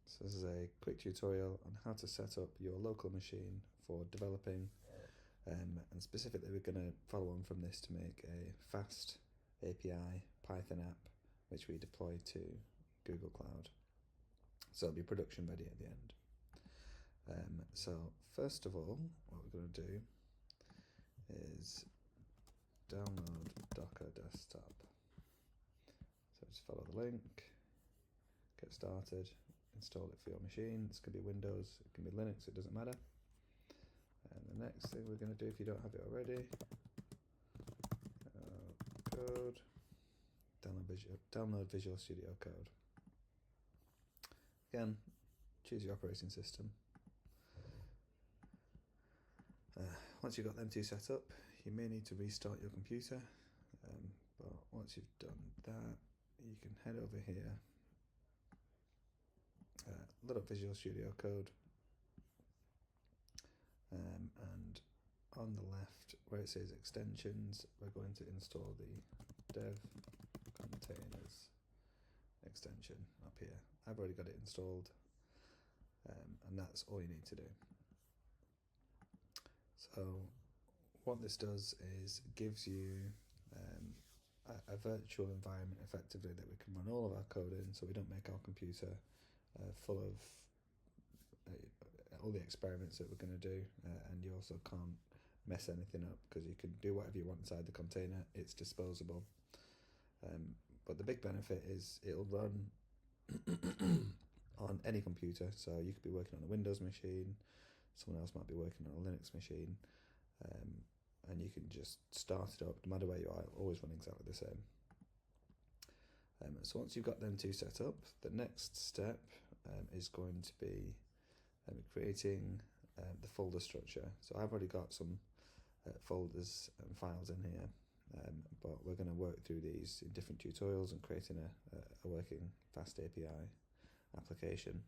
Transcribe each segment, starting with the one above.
So this is a quick tutorial on how to set up your local machine for developing, and specifically we're going to follow on from this to make a FastAPI Python app which we deploy to Google Cloud. So it'll be production ready at the end. So first of all, what we're going to do is download Docker Desktop. So just follow the link, get started, install it for your machine. This could be Windows, it can be Linux, it doesn't matter. And the next thing we're going to do, if you don't have it already, code, download Visual Studio Code. Again, choose your operating system. Once you've got them two set up, you may need to restart your computer, but once you've done that, you can head over here, load up Visual Studio Code, and on the left where it says extensions, we're going to install the DevContainers extension up here. I've already got it installed, and that's all you need to do. So what this does is gives you a virtual environment effectively that we can run all of our code in, so we don't make our computer full of all the experiments that we're going to do, and you also can't mess anything up because you can do whatever you want inside the container. It's disposable, but the big benefit is it'll run on any computer. So you could be working on a Windows machine, someone else might be working on a Linux machine, and you can just start it up no matter where you are. It'll always run exactly the same. So once you've got them two set up, the next step is going to be creating the folder structure. So I've already got some folders and files in here, but we're going to work through these in different tutorials and creating a working FastAPI application.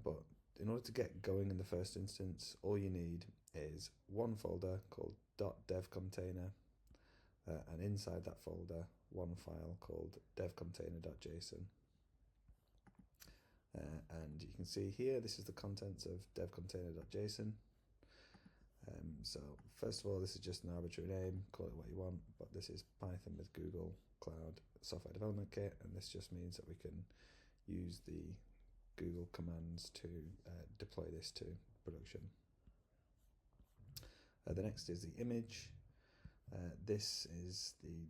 But in order to get going in the first instance, all you need is one folder called .devcontainer, and inside that folder, one file called devcontainer.json. And you can see here, this is the contents of devcontainer.json. So first of all, this is just an arbitrary name, call it what you want, but this is Python with Google Cloud Software Development Kit, and this just means that we can use the Google commands to deploy this to production. The next is the image. This is the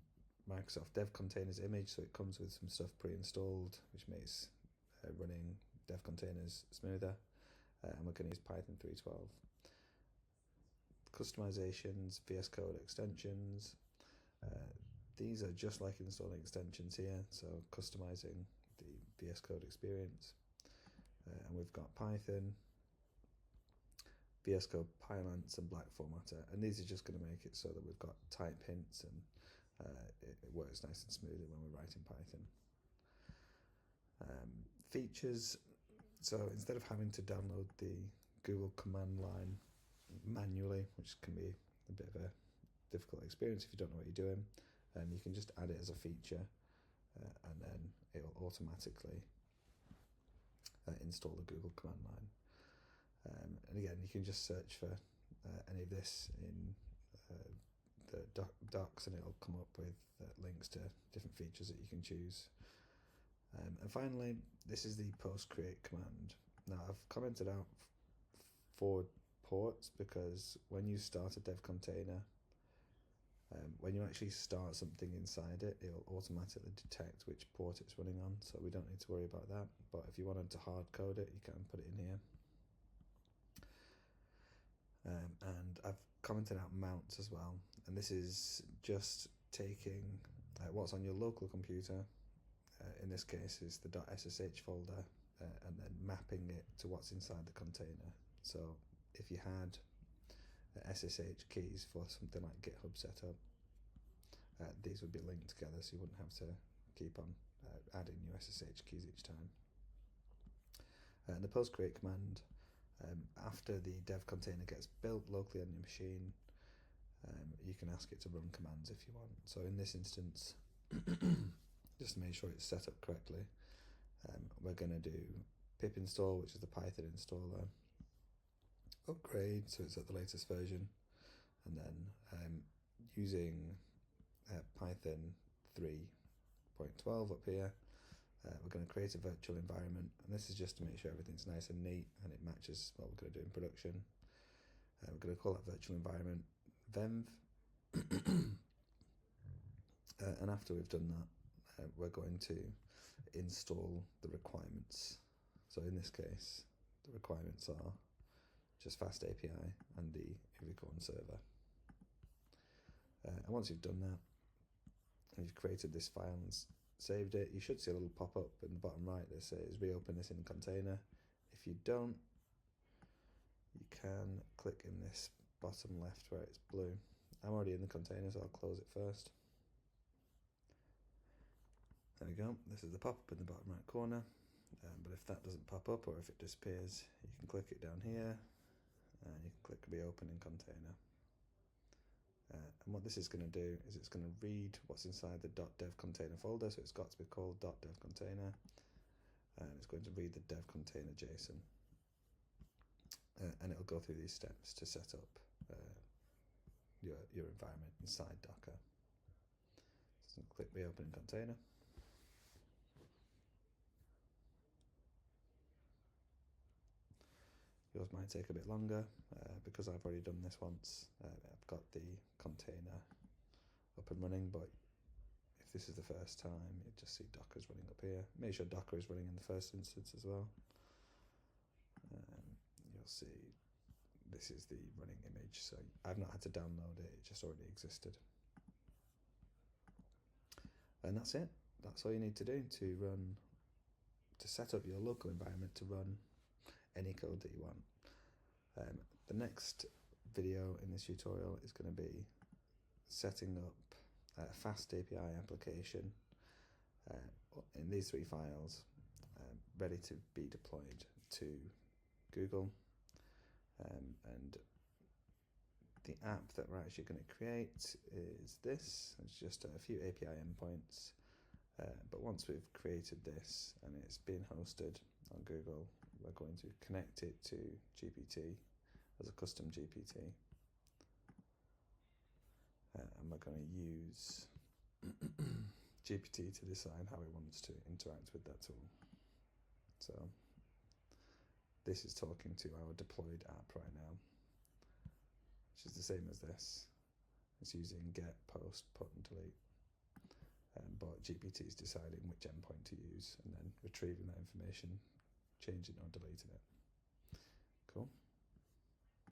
Microsoft DevContainers image, so it comes with some stuff pre-installed, which makes running DevContainers smoother, and we're going to use Python 3.12. Customizations, VSCode extensions. These are just like installing extensions here, so customizing the VSCode experience. And we've got Python, VSCode, Pylance, and Black Formatter, and these are just going to make it so that we've got type hints and it works nice and smoothly when we're writing Python. Features, so instead of having to download the Google command line manually, which can be a bit of a difficult experience if you don't know what you're doing, you can just add it as a feature, and then it will automatically install the Google command line. And again, you can just search for any of this in the docs, and it'll come up with links to different features that you can choose. And finally, this is the post create command. Now I've commented out 4 ports because when you start a dev container, when you actually start something inside it, it'll automatically detect which port it's running on, so we don't need to worry about that. But if you wanted to hard code it, you can put it in here. And I've commented out mounts as well, and this is just taking what's on your local computer, in this case is the .ssh folder, and then mapping it to what's inside the container. So if you had SSH keys for something like GitHub setup, these would be linked together, so you wouldn't have to keep on adding new SSH keys each time. And the post create command, after the dev container gets built locally on your machine, you can ask it to run commands if you want. So in this instance, just to make sure it's set up correctly, we're going to do pip install, which is the Python installer, upgrade so it's at the latest version, and then using Python 3.12 up here, we're going to create a virtual environment, and this is just to make sure everything's nice and neat and it matches what we're going to do in production. We're going to call that virtual environment venv, and after we've done that, we're going to install the requirements. So in this case, the requirements are just FastAPI and the VSCode server. And once you've done that, and you've created this file and saved it, you should see a little pop-up in the bottom right that says reopen this in a container. If you don't, you can click in this bottom left where it's blue. I'm already in the container, so I'll close it first. There we go, this is the pop-up in the bottom right corner, but if that doesn't pop up or if it disappears, you can click it down here and you can click reopen in container. And what this is going to do is it's going to read what's inside the .devcontainer folder, so it's got to be called .devcontainer, and it's going to read the devcontainer JSON, and it'll go through these steps to set up your environment inside Docker. So click reopen in container. Yours might take a bit longer because I've already done this once. I've got the container up and running, but if this is the first time, you just see Docker's running up here. Make sure Docker is running in the first instance as well. You'll see this is the running image, so I've not had to download it, it just already existed. And that's it. That's all you need to do to set up your local environment to run any code that you want. The next video in this tutorial is going to be setting up a FastAPI application in these 3 files, ready to be deployed to Google. And the app that we're actually going to create is this. It's just a few API endpoints, but once we've created this and it's been hosted on Google, we're going to connect it to GPT as a custom GPT, and we're going to use GPT to decide how it wants to interact with that tool. So this is talking to our deployed app right now, which is the same as this. It's using get, post, put and delete, but GPT is deciding which endpoint to use and then retrieving that information, changing or deleting it.